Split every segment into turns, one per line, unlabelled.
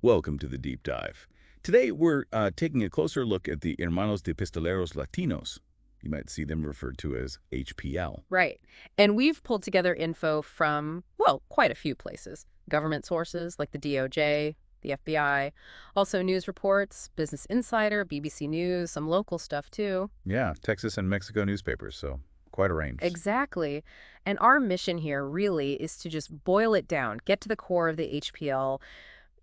Welcome to the deep dive. Today we're taking a closer look at the Hermanos de Pistoleros Latinos. You might see them referred to as HPL.
Right. And we've pulled together info from, well, quite a few places. Government sources like the DOJ, the FBI, also news reports, Business Insider, BBC News, some local stuff too.
Yeah, Texas and Mexico newspapers, so quite a range.
Exactly. And our mission here really is to just boil it down, get to the core of the HPL,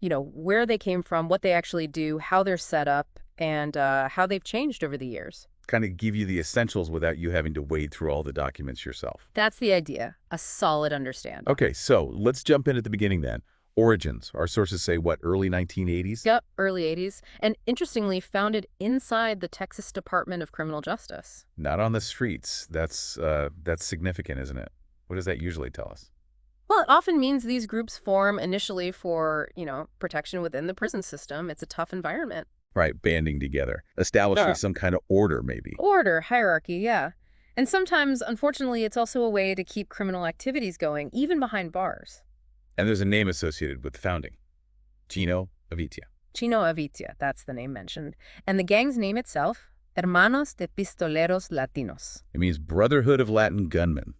where they came from, what they actually do, how they're set up, and how they've changed over the years.
Kind of give you the essentials without you having to wade through all the documents yourself.
That's the idea, a solid understanding.
Okay, so let's jump in at the beginning then. Origins. Our sources say, what, early 1980s?
Yep, early 80s. And interestingly, founded inside the Texas Department of Criminal Justice.
Not on the streets. That's significant, isn't it? What does that usually tell us?
Well, it often means these groups form initially for, protection within the prison system. It's a tough environment.
Right, banding together, establishing some kind of order, maybe.
Order, hierarchy, yeah. And sometimes, unfortunately, it's also a way to keep criminal activities going, even behind bars.
And there's a name associated with the founding. Chino Avitia.
Chino Avitia, that's the name mentioned. And the gang's name itself, Hermanos de Pistoleros Latinos.
It means Brotherhood of Latin Gunmen.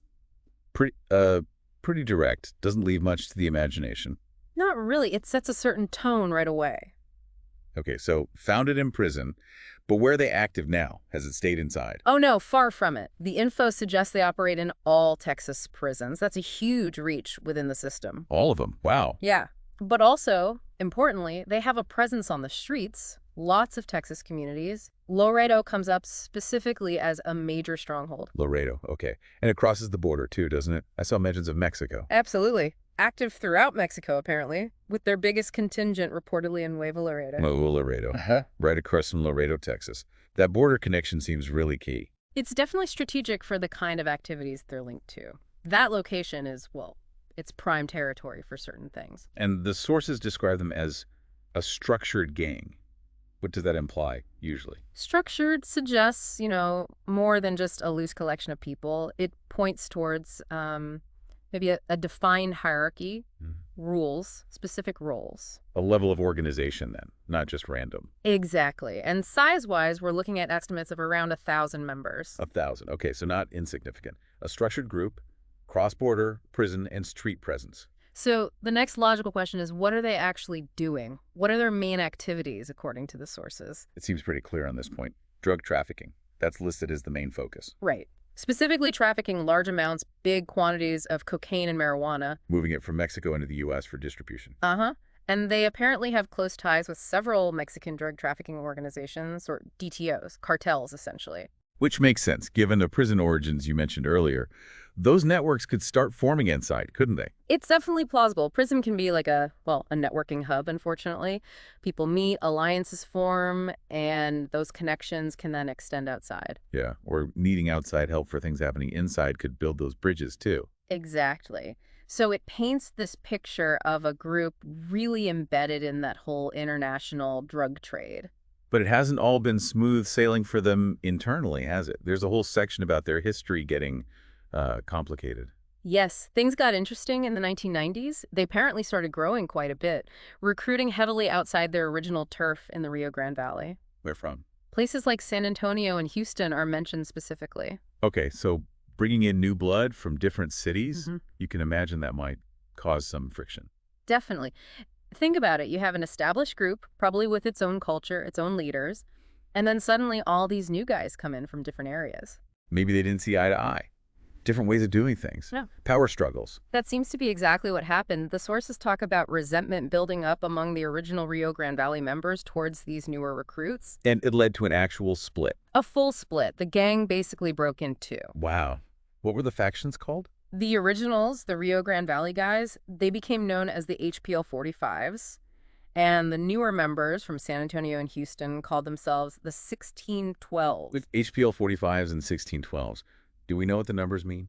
Pretty direct. Doesn't leave much to the imagination.
Not really. It sets a certain tone right away.
Okay, so founded in prison, but where are they active now? Has it stayed inside?
Oh, no, far from it. The info suggests they operate in all Texas prisons. That's a huge reach within the system.
All of them. Wow.
Yeah. But also, importantly, they have a presence on the streets, lots of Texas communities. Laredo comes up specifically as a major stronghold.
Laredo, okay. And it crosses the border too, doesn't it? I saw mentions of Mexico.
Absolutely. Active throughout Mexico, apparently, with their biggest contingent reportedly in Nuevo Laredo.
Nuevo Laredo. Right across from Laredo, Texas. That border connection seems really key.
It's definitely strategic for the kind of activities they're linked to. That location is, well, it's prime territory for certain things.
And the sources describe them as a structured gang. What does that imply, usually?
Structured suggests, more than just a loose collection of people. It points towards maybe a defined hierarchy, rules, specific roles.
A level of organization, then, not just random.
Exactly. And size-wise, we're looking at estimates of around 1,000 members.
1,000. Okay, so not insignificant. A structured group, cross-border, prison, and street presence.
So the next logical question is, what are they actually doing? What are their main activities, according to the sources?
It seems pretty clear on this point. Drug trafficking. That's listed as the main focus.
Right. Specifically trafficking large amounts, big quantities of cocaine and marijuana.
Moving it from Mexico into the U.S. for distribution.
Uh-huh. And they apparently have close ties with several Mexican drug trafficking organizations, or DTOs, cartels, essentially.
Which makes sense, given the prison origins you mentioned earlier. Those networks could start forming inside, couldn't they?
It's definitely plausible. Prison can be like a networking hub, unfortunately. People meet, alliances form, and those connections can then extend outside.
Yeah, or needing outside help for things happening inside could build those bridges, too.
Exactly. So it paints this picture of a group really embedded in that whole international drug trade.
But it hasn't all been smooth sailing for them internally, has it? There's a whole section about their history getting complicated.
Yes, things got interesting in the 1990s. They apparently started growing quite a bit, recruiting heavily outside their original turf in the Rio Grande Valley.
Where from?
Places like San Antonio and Houston are mentioned specifically.
Okay, so bringing in new blood from different cities, you can imagine that might cause some friction.
Definitely. Think about it. You have an established group, probably with its own culture, its own leaders, and then suddenly all these new guys come in from different areas.
Maybe they didn't see eye to eye. Different ways of doing things.
Yeah.
Power struggles.
That seems to be exactly what happened. The sources talk about resentment building up among the original Rio Grande Valley members towards these newer recruits.
And it led to an actual split.
A full split. The gang basically broke in two.
Wow. What were the factions called?
The originals, the Rio Grande Valley guys, they became known as the HPL 45s. And the newer members from San Antonio and Houston called themselves the 1612s.
With HPL 45s and 1612s. Do we know what the numbers mean?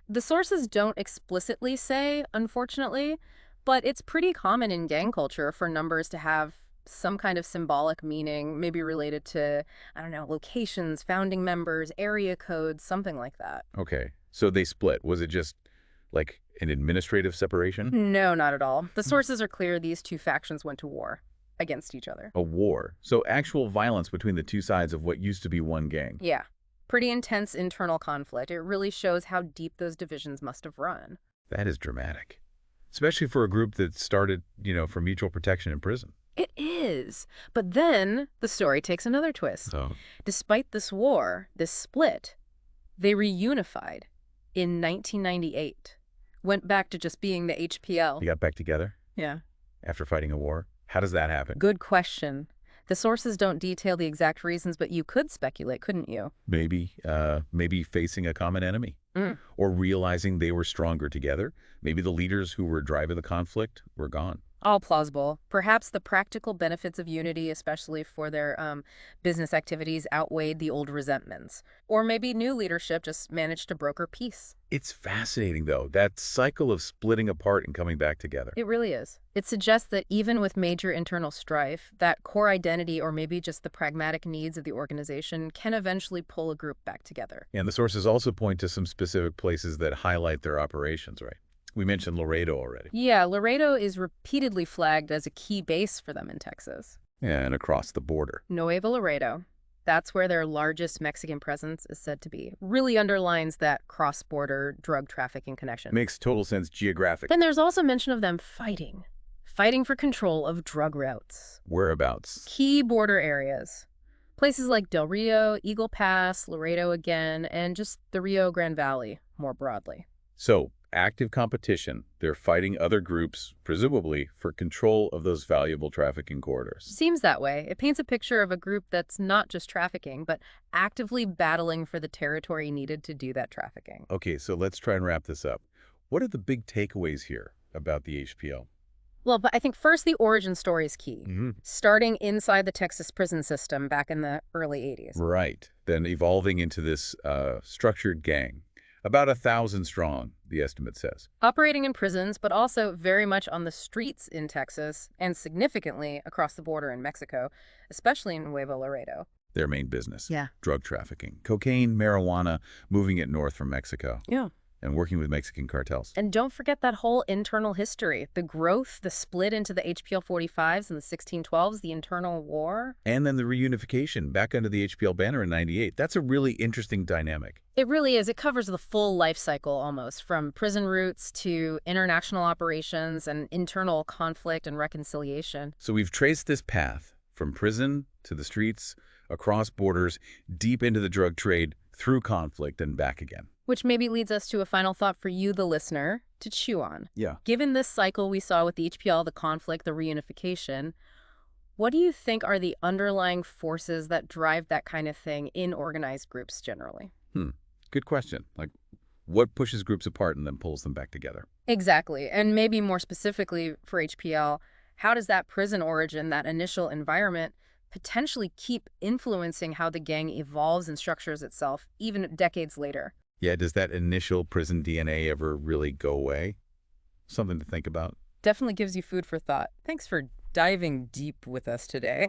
The sources don't explicitly say, unfortunately, but it's pretty common in gang culture for numbers to have some kind of symbolic meaning, maybe related to, I don't know, locations, founding members, area codes, something like that.
Okay. So they split. Was it just like an administrative separation?
No, not at all. The sources are clear these two factions went to war against each other.
A war. So actual violence between the two sides of what used to be one gang.
Yeah. Pretty intense internal conflict. It really shows how deep those divisions must have run.
That is dramatic. Especially for a group that started, for mutual protection in prison.
It is. But then the story takes another twist.
So,
Despite this war, this split, they reunified in 1998. Went back to just being the HPL.
they got back together
Yeah.
after fighting a war? How does that happen?
Good question. The sources don't detail the exact reasons, but you could speculate, couldn't you?
Maybe facing a common enemy.
Mm.
Or realizing they were stronger together. Maybe the leaders who were driving the conflict were gone.
All plausible. Perhaps the practical benefits of unity, especially for their business activities, outweighed the old resentments. Or maybe new leadership just managed to broker peace.
It's fascinating, though, that cycle of splitting apart and coming back together.
It really is. It suggests that even with major internal strife, that core identity or maybe just the pragmatic needs of the organization can eventually pull a group back together.
And the sources also point to some specific places that highlight their operations, right? We mentioned Laredo already.
Yeah, Laredo is repeatedly flagged as a key base for them in Texas.
And across the border.
Nuevo Laredo, that's where their largest Mexican presence is said to be. Really underlines that cross-border drug trafficking connection.
Makes total sense geographic.
Then there's also mention of them fighting for control of drug routes.
Whereabouts?
Key border areas. Places like Del Rio, Eagle Pass, Laredo again, and just the Rio Grande Valley more broadly.
So, active competition. They're fighting other groups, presumably, for control of those valuable trafficking corridors.
Seems that way. It paints a picture of a group that's not just trafficking, but actively battling for the territory needed to do that trafficking.
Okay, so let's try and wrap this up. What are the big takeaways here about the HPL?
Well, but I think first the origin story is key. Starting inside the Texas prison system back in the early 80s.
Right. Then evolving into this structured gang. About 1,000 strong, the estimate says.
Operating in prisons, but also very much on the streets in Texas and significantly across the border in Mexico, especially in Nuevo Laredo.
Their main business.
Yeah.
Drug trafficking. Cocaine, marijuana, moving it north from Mexico.
Yeah.
And working with Mexican cartels.
And don't forget that whole internal history, the growth, the split into the HPL 45s and the 1612s, the internal war.
And then the reunification back under the HPL banner in '98. That's a really interesting dynamic.
It really is. It covers the full life cycle almost, from prison routes to international operations and internal conflict and reconciliation.
So we've traced this path from prison to the streets, across borders, deep into the drug trade, through conflict and back again.
Which maybe leads us to a final thought for you, the listener, to chew on.
Yeah.
Given this cycle we saw with the HPL, the conflict, the reunification, what do you think are the underlying forces that drive that kind of thing in organized groups generally?
Good question. Like, what pushes groups apart and then pulls them back together?
Exactly. And maybe more specifically for HPL, how does that prison origin, that initial environment, potentially keep influencing how the gang evolves and structures itself, even decades later?
Yeah, does that initial prison DNA ever really go away? Something to think about.
Definitely gives you food for thought. Thanks for diving deep with us today.